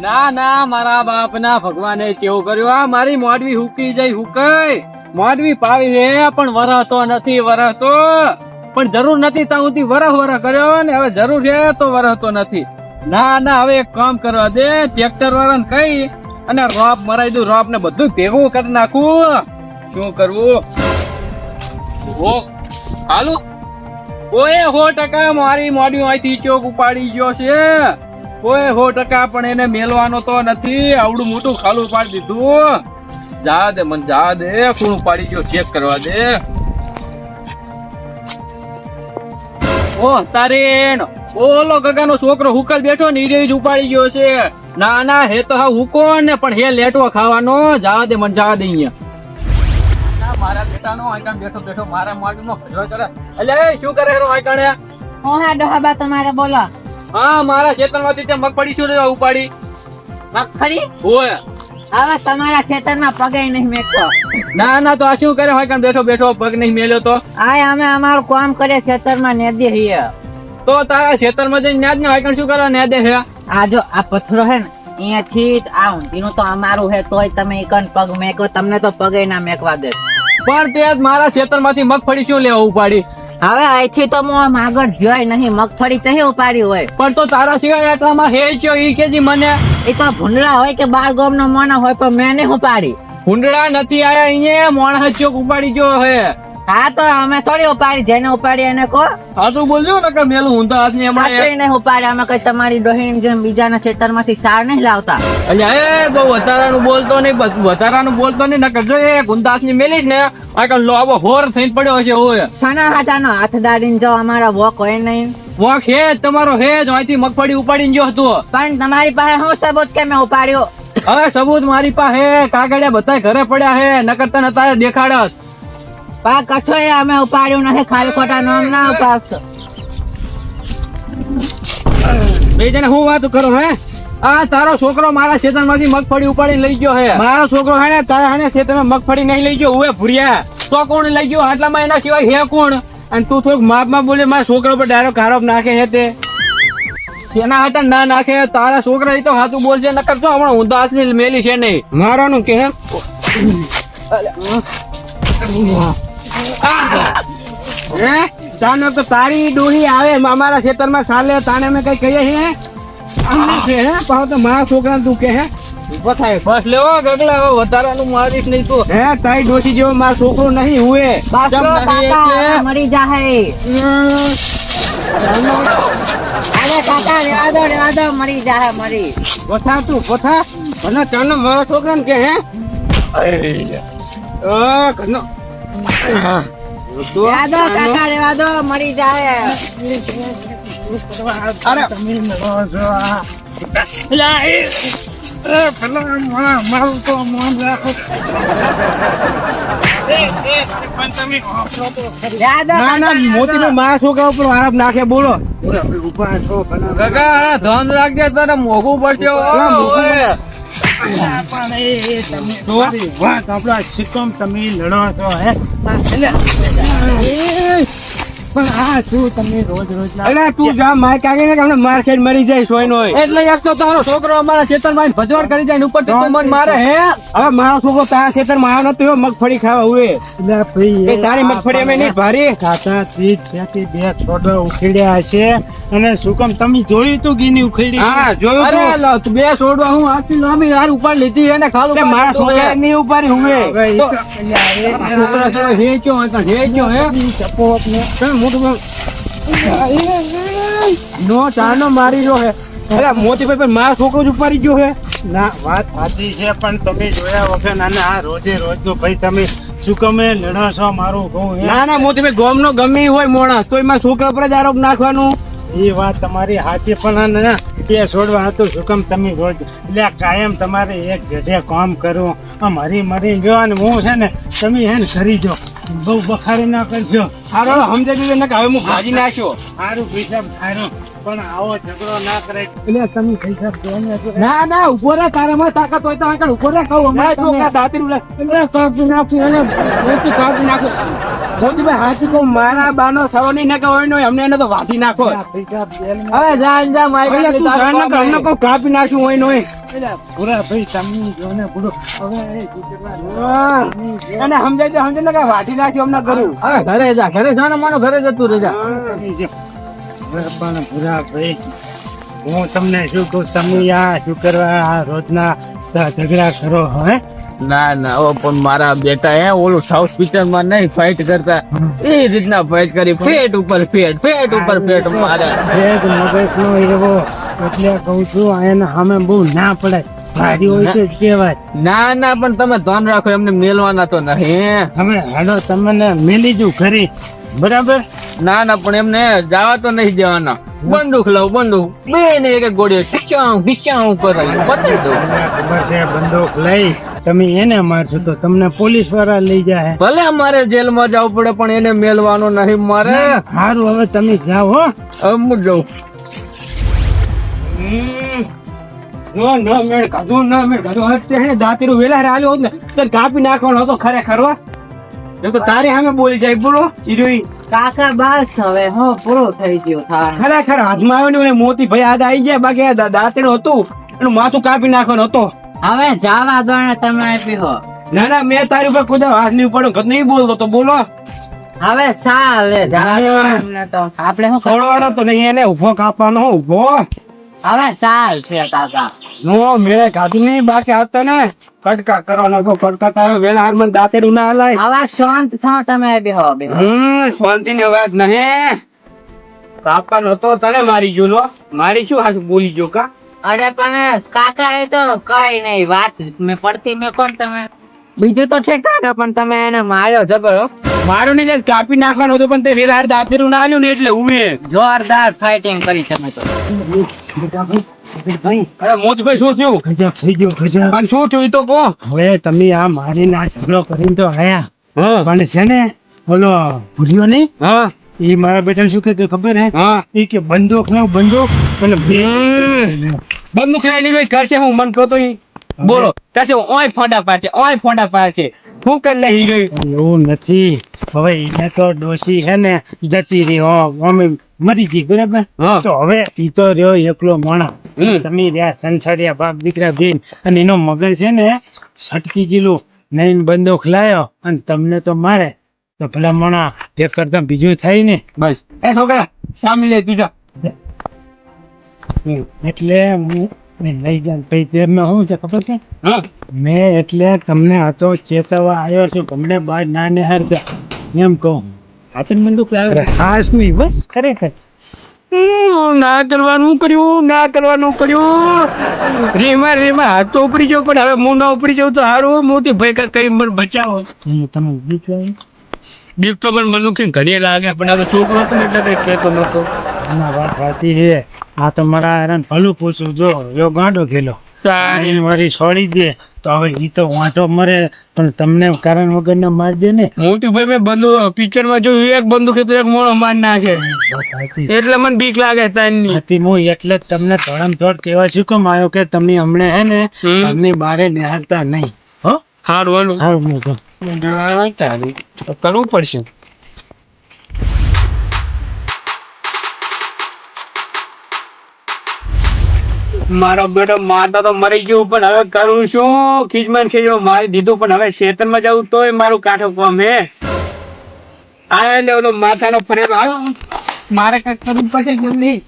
ના ના મારા બાપ ના ભગવાને કેવું કર્યું આ મારી મોડવી હુકી જઈ હુકાઈ મોડવી પાવી હે પણ વરહતો નથી વરહતો પણ જરૂર નથી ત્યાં સુધી વરહ કર્યો ને હવે જરૂર છે તો વરહતો નથી ના ના હવે એક કામ કરવા દે ટ્રેક્ટર વાળાને કહી અને રોપ મરાઈ દઉં રોપ ને બધું ભેગું કરી નાખું શું કરવું ઓ હાલો ઓએ 100% મારી મોડવી અહીંથી ચોક ઉપાડી ગયો છે ઓય 100% પણ એને મેલવાનો તો નથી આવડું મોટું ખાલું પાડી દીધું જા દે મને જા દે કોણ પાડી ગયો ચેક કરવા દે ઓ તારે ઓલો ગગાનો છોકરો હુકલ બેઠો ને ઈ જ ઉપાડી ગયો છે ના ના હે તો હા હુકો ને પણ હે લેટવો ખાવાનો જા દે મને જા દે અહીંયા મારા બેટાનો આઈકણ બેઠો બેઠો મારા માગનો ભજવા કરે અલે શું કરે હેરો આઈકણે હા ડોહાબા તમારે બોલો હા મારા ખેતરમાંથી તે મગફળી શું ઉપાડી મગફળી ઓય હવે તમારા ખેતરમાં પગે નહીં મેકતો ના ના તો આ શું કરે હોય બેઠો બેઠો પગ નહીં મેલ્યો તો આ અમે અમારું કામ કરે ખેતરમાં નેદે છીએ તો તારા ખેતરમાં જઈને નેદ ને હોય શું કરે નેદે છે આ જો આ પથ્થરો હે ને અહીંયાથી આ ઊંધીનું તો અમારું હે તોય તમે એકન પગ મેકો તમને તો પગે ના મેકવા દે પણ તે મારા ખેતરમાંથી મગફળી શું લેવા ઉપાડી હવે અહીંથી તો હું આગળ જોઈ નહીં મગફળી ચહી ઉપાડી હોય પણ તો તારા સિવાય આટલામાં હે છો ઈ કેજી મને એ તો ભૂંડળા હોય કે બાર ગામ નો મોણા હોય પણ મેં નહીં ઉપાડી ભૂંડળા નથી આયા અહીંયા મોણા ચોક ઉપાડી ગયો હે હા તો અમે થોડી ઉપાડી જેને ઉપાડી એને કહો સાચું બોલજો ને કે મેલું હું તો હાથની હમણાં નહીં ઉપાડી અમે કઈ તમારી ડોહીની જેમ બીજાના ખેતરમાંથી સાર નહીં લાવતા અલ્યા એ બહુ વધારાનું બોલતો નહીં નકર જો એ ગુંદાસ ની મેલીશ ને આગળ લોબો હોર થઈને પડ્યો હશે હોય સાના હાથાનો હાથ દાડીને જો અમારા વોક હોય નહીં વોક હે તમારો હે જ અહીંથી મગફળી ઉપાડીને ગયો હતો પણ તમારી પાસે હું સબૂત કે મેં ઉપાડ્યો હવે સબૂત મારી પાસે કાગળિયા બધા ઘરે પડ્યા હે નકર તને તારે દેખાડત પા કછો અમે ઉપાડ્યું નથી ખાલી ખોટા નામ ના ઉપાડશો બે જણે હું વાત કરો હે આ તારો છોકરો મારા ખેતરમાંથી મગફળી ઉપાડીને લઈ ગયો હે મારો છોકરો હે ને તારા હે ખેતરમાં મગફળી નહીં લઈ ગયો હુએ ભૂરિયા તો કોણ લઈ ગયો આટલામાં એના સિવાય હે કોણ અને તું થોડુંક માપમાં બોલે મારા છોકરા પર ડાયરેક્ટ આરોપ નાખે હે તે એના હાટા ના નાખે તારા છોકરા તો હાથું બોલશે નકર તો હમણાં ઊંધા હાથની મેલી છે નહીં મારાનું કે તાને તો તારી ડોહી આવે અમારા ખેતરમાં સાલે તાને અમે કઈ કહીએ હે અમને છે હે પાછો તો મારા છોકરા તું કે હે ઉભો થાય બસ લેવો ગગલા હવે વધારાનું મારીશ નહીં તું હે તારી ડોશી જેવો મારો છોકરો નહીં હુએ મરી જાહે અરે કાકા રેવા દો મરી જાહે મરી પોથા તું પોથા અને ચાલો મારા છોકરા ને કે હે ઘરનો કાકા રેવા દો મરી જાય અરે મારું તો મન રાખો મોતી મારા છોકરા ઉપર આરોપ નાખે બોલો ધન રાખજે તારે મોઘું પડશે સિક્કમ તમે લડો છો હે પણ આ શું તમે રોજ તું જા માર કાગે ને માર ખેડ મરી જાય સોય નો એટલે એક તો તારો છોકરો અમારા ખેતરમાં ભજવાડ કરી જાય ઉપર તો મન મારે હે હવે મારો છોકરો તારા ખેતરમાં આવ્યો નતો મગફળી ખાવા હુએ એ તારી મગફળી અમે નહીં ભારી ખાતા ત્યાંથી બે છોડવા ઉખેડ્યા હશે અને સુકમ તમે જોયું તું ગીની ઉખેડી હા જોયું તું બે છોડવા હું આથી લાંબી હાર ઉપાડ લીધી એને ખાલું મારા છોકરા નહીં ઉપાડી હુએ છોકરા હે ક્યો હે સપોર્ટ ને નો ચાનો મારી ગયો હે અરે મોતીભાઈ પણ મારા છોકરો જ ઉપાડી ગયો હે ના વાત સાચી છે પણ તમે જોયા વગર ના આ રોજે રોજ નો ભાઈ તમે શું કમે લડો છો મારું ઘઉં ના ના મોતીભાઈ ગોમ નો ગમે હોય મોણા તોય મારા છોકરા પર જ આરોપ નાખવાનું એ વાત તમારી સાચી પણ ના તે છોડવા હતું શું કમ તમે રોજ એટલે કાયમ તમારે એક જજે કામ કરવું મરી જવાનું હું છે ને તમે હે ને કરી જો બહુ બખારી ના કરજો હારો સમજાવી દે ને કે હવે હું ભાજી નાખ્યો સારું પૈસા સારું પણ આવો ઝઘડો ના કરે એટલે તમે પૈસા દો ને તો ના ના ઉભો રે તારામાં તાકાત હોય તો આગળ ઉભો રે કહું હમણાં તમને. દાંતરી કાપી નાખું અને મોતી કાપી નાખું મોતીભાઈ હાથી કહું મારા બાનો થવો નહીં ને કે હોય નહીં અમને એને તો વાટી નાખો હવે જા મારી અમને કહું કાપી નાખ્યું હોય નહીં પૂરા ભાઈ તમે જો ને પૂરો હવે અને સમજાય તો સમજે ને કે વાટી નાખ્યું અમને કરું હવે ઘરે જા ને માનો ઘરે જતું રહેજા. પૂરા ભાઈ હું તમને શું કહું તમે આ શું કરવા આ રોજના ઝઘડા કરો હે ના ના ઓ પણ મારા બેટા હે ઓલું સાઉથ પિક્ચર માં નહીં ફાઇટ કરતા એ રીતના ફાઇટ કરી ફેટ ઉપર ફેટ મારે એક મગજ નો એવો એટલે કહું છું એને સામે બહુ ના પડાય ભારી હોય છે કેવાય ના ના પણ તમે ધ્યાન રાખો એમને મેલવાના તો નહીં. હવે હાલો તમને મેલી જુ ખરી બરાબર ના ના પણ એમને જવા તો નહીં દેવાના. બંદૂક બે ને એક ગોળી ઢીચાઉ ઉપર બતાવી દઉં. ખબર છે બંદૂક લઈ તમે એને મારશો તો તમને પોલીસ વાળા લઈ જાય ભલે મારે જેલમાં જવું પડે પણ એને મેલવાનો નહીં મારે. સારું હવે તમે જાઓ હો હવે હું જઉં. દાંતીરું વેલા હાલ્યો હોત ને તો કાપી નાખવાનો હતો ખરેખર હો. તો તારે સામે બોલી જાય બોલો હીરોઈ કાકા બસ હવે હું પૂરું થઈ ગયું થાર. ખરેખર હાથમાં આવ્યો ને મોતી ભાઈ હાથ આવી જાય બાકી આ દાંતીરું હતું એનું માથું કાપી નાખવાનું હતો. હવે જાવા દો ને તમે આપી હો. ના ના મેં તારી ઉપર કોઈ હાથ નહીં ઉપાડ્યો નહીં બોલતો તો બોલો હવે ચાલે જાવા દો એમને તો આપણે શું કરવું? છોડવાનો તો નહીં એને ઉભો કાપવાનો ઉભો હવે ચાલ છે કાકા. નો મેળે કાઢી નહીં બાકી આવતા ને કટકા કરવાનો તો કટકા તારો વેલા હાર મને દાંતેડું ના હલાય. હવે શાંત થાવ તમે આપી હો બે. શાંતિ ની વાત નહીં કાપવાનો તો તને મારી ગયો લો મારી શું હાથ બોલી ગયો કા અરે પણ કાકા એ તો કઈ નહીં વાત મેં પડતી મેં કોણ તમે બીજું તો ઠેકાણે પણ તમે એને માર્યો જબર હો. મારું નહીં કાપી નાખવાનું હતું પણ તે વેલા હાર દાંતેડું ના આલ્યું ને એટલે ઉમે જોરદાર ફાઇટિંગ કરી તમે તો. અરે મોતભાઈ શું થયું ગજબ થઈ ગયો ગજબ પણ શું થયું ઈ તો કહો હવે તમે આ મારી ના ઝઘડો કરીને તો આયા પણ છે ને ઓલો ભૂલ્યો નહીં હા એ મારા બેટા શું કે ખબર હે હા એ કે બંદૂક લાવ બંદૂક અને બંદૂક લઈ ભાઈ કરશે હું મન કહો તો બોલો કરશે ઓય ફોડા પાડશે હું કરી લઈ ગઈ એવું નથી હવે એને તો ડોશી હે ને જતી રહી હો અમે મરી ગઈ બરાબર તો હવે ઈ તો રહ્યો એકલો માણસ તમે રહ્યા સંસારિયા બાપ દીકરા બેન અને એનો મગજ છે ને છટકી ગયેલું નહીં બંદૂક લાયો અને તમને તો મારે તો ભલા મણા તે કરતા બીજું થાય ને બસ એ છોકરા સામે લે તું જા એટલે હું લઈ જાય પછી તેમાં શું છે ખબર છે મેં એટલે તમને આ તો ચેતવવા આવ્યો છું ગમને બાર ના ને હારતા એમ કહું હાથે બંદૂક લાવે ખાસ નહીં બસ ખરેખર ના કરવાનું કર્યું રેમાં હાથ તો ઉપડી ગયો પણ હવે હું ના ઉપડી જાઉં તો સારું મોતી ભાઈ કઈ મને બચાવો તમે બીક તો પણ મને ઘણી લાગે પણ હવે છોકરો હતો ને એટલે કઈ કહેતો નતો વાત વાતી છે આ તો મારા હેરાન ભલું પૂછું જો યો ગાંડો ખેલો મારી છોડી દે તો હવે ઈ તો વાંટો મરે પણ તમને કારણ વગર ના મારી દે ને મોટી ભાઈ મેં બંદૂક પિક્ચર માં જોયું એક બંદૂક તો એક મોણો માર નાખે એટલે મને બીક લાગે તાની હું એટલે જ તમને ધોળમ ધોળ કહેવા છું કેમ આવ્યો કે તમે હમણે હે ને અમને બારે નિહાળતા નહીં હો હારું કરવું પડશે મારો બેટો માતા તો મરી ગયું પણ હવે કરું શું ખીજમાં ખીજો મારી દીધું પણ હવે શેતન માં જવું તોય મારું કાઠો કોમ હે આ લે ઓલો માથાનો ફરેલો આવ્યો મારે કઈ કરવું પડશે જલ્દી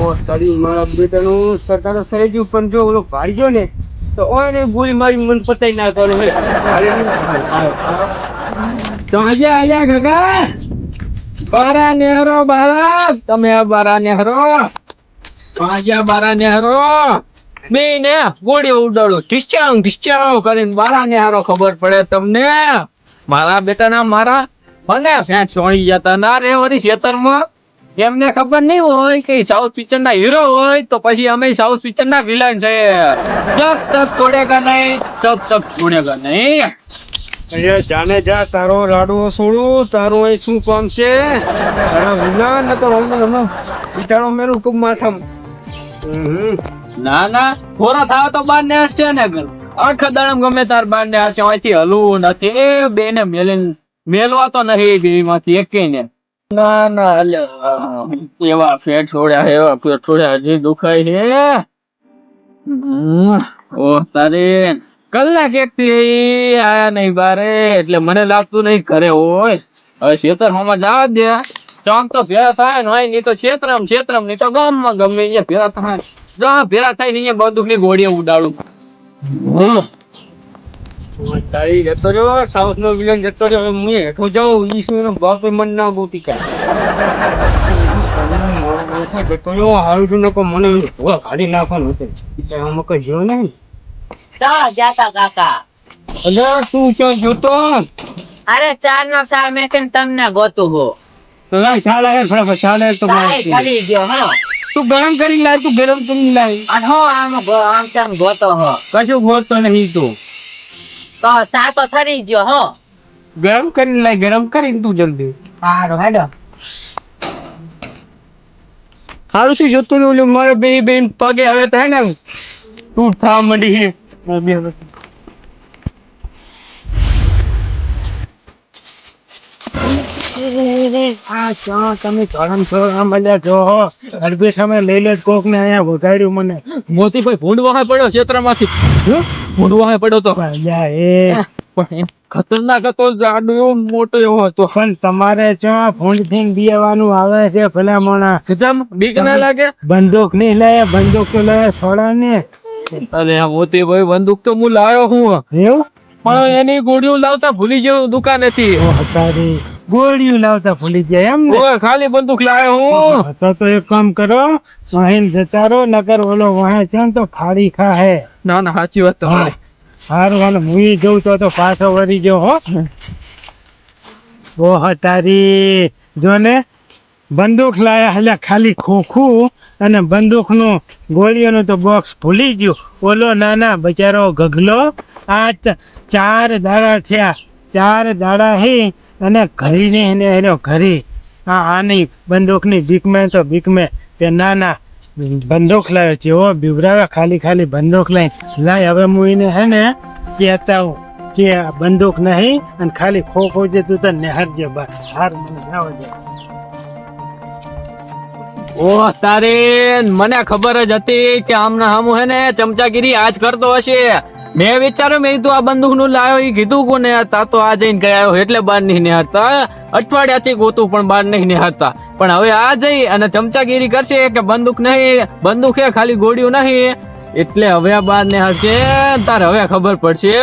ઓ તડી મારા બેટાનું સરકાર તો સરી ગયું પણ જો ઓલો ભાડી ગયો ને તો ઓય ને ગોળી મારી મન પતાઈ ના કરો તો આલ્યા કાકા બારા નેહરો બારા તમે બારા નેહરો પાજા બારા નેહરો બે ને ગોળી ઉડાડો ઢીચાંગ કરીને બારા નેહરો ખબર પડે તમને મારા બેટાના મારા મને ફેંટ સોણી જતા ના રે વળી ખેતરમાં એમને ખબર નહીં હોય કે સાઉથ પિક્ચર ના હીરો હોય તો પછી અમે સાઉથ પિક્ચર ના વિલન છે તક તક છોડેગા નહીં. અહીંયા જાને જા તારો લાડવો છોડું તારું અહીં શું કામ છે તારા વિના ન તો પીટાણો મેરું ખૂબ માથામાં ના ના થોડા થાવ તો બાર ને હટશે ને આખા દાડમ ગમે તાર બાર ને હટશે અહીંથી હલવું નથી બે ને મેલવા તો નહીં બે માંથી એકે ને ના ના અલ્યા એવા પેટ છોડ્યા એવા પેટ છોડ્યા હજી દુખાય છે ઓ તારે કલાક એક થી આયા નહીં બારે એટલે મને લાગતું નહીં ઘરે હોય હવે ખેતર માં જવા દે ચોક તો ભેળા થાય ને હોય નહીં તો ક્ષેત્રમ નહીં તો ગામમાં ગમે અહીંયા ભેળા થાય જો ભેળા થાય ને અહીંયા બંદૂક ની ગોળીએ ઉડાડું તારી જતો રહ્યો સાઉથ નો વિલન જતો રહ્યો હું હેઠો જાઉં ઈશ્વર બાપ મન ના બોતી કાઢ જતો રહ્યો હારું છું નકો મને કાઢી નાખવાનું છે આમાં કઈ જો નહીં ચા જાતા કાકા અરે તું ક્યાં જોતો અરે ચાર નો ચા મેં કેમ તમને ગોતું હો તો લાય ચાલે ફટાફટ ચાલે તો ખરી ગયો હો તું ગરમ કરી લાય તું ગરમ કરી લાય અને હો આમ તેમ ગોતો હો કશું ગોતતો નહીં તું તો ચા તો ખરી ગયો હો ગરમ કરી લાય ગરમ કરીને તું જલ્દી સારું હેડો સારું શું જોતું ને ઓલું મારે બે બેન પગે હવે થાય ને તું થા મળી હે તમે ધરમ છો મળ્યા છો અડબે સમય લઈ લે કોક ને અહીંયા વગાડ્યું મને મોતી ભાઈ ભૂંડવા પડ્યો ક્ષેત્રમાંથી ભૂંડવા પડ્યો તો એ પણ ખતરનાક હતો જાડો એવો મોટો એવો હતો પણ તમારે ચા ફોન થી દેવાનું આવે છે ભલા મોણા કદમ બીક ના લાગે બંદૂક નહીં લાયા બંદૂક તો લાયા છોડા ને અરે મોતી ભાઈ બંદૂક તો હું લાવ્યો હું એવું પણ એની ગોળીઓ લાવતા ભૂલી ગયો દુકાનેથી તારી ગોળીઓ લાવતા ભૂલી જાય એમ ને ઓય ખાલી બંદૂક લાવ્યો હું તો એક કામ કરો અહીં જતા રહો નકર ઓલો વહે છે ને તો ફાડી ખા હે ના ના સાચી વાત તમારી સારું હાલ હું જઉં તો પાછો વળી ગયો હો ઓહ તારી જો ને બંદૂક લાયા એટલે ખાલી ખોખું અને બંદૂકનું ગોળીઓનું તો બોક્સ ભૂલી ગયું ઓલો નાના બચારો ગગલો આ 4 દાડા થયા 4 દાડા હે અને ઘરી ને એને એનો ઘરી આની બંદૂકની બીક મેં તે નાના બંદૂક લાવ્યો છે ઓ બીવરાવે ખાલી બંદૂક લઈને લાય હવે હું એને હે ને કહેતા હું કે આ બંદૂક નહીં અને ખાલી ખોખો જે તું તને નિહાળજે બસ હાર મને જાવ દે ઓહ તારે મને ખબર જ હતી કે આમના હામું હે ને ચમચાગીરી આજ કરતો હશે મેં વિચાર્યું મેં તું આ બંદૂક નું લાવ્યો એ કીધું કોને હતા તો આ જઈને ગયા એટલે બાર નહીં નિહાળતા અઠવાડિયાથી ગોતું પણ બાર નહીં નિહાળતા પણ હવે આ જઈ અને ચમચાગીરી કરશે કે બંદૂક નહીં બંદૂક હે ખાલી ગોળીઓ નહીં એટલે હવે આ બાર નિહાળશે તારે હવે ખબર પડશે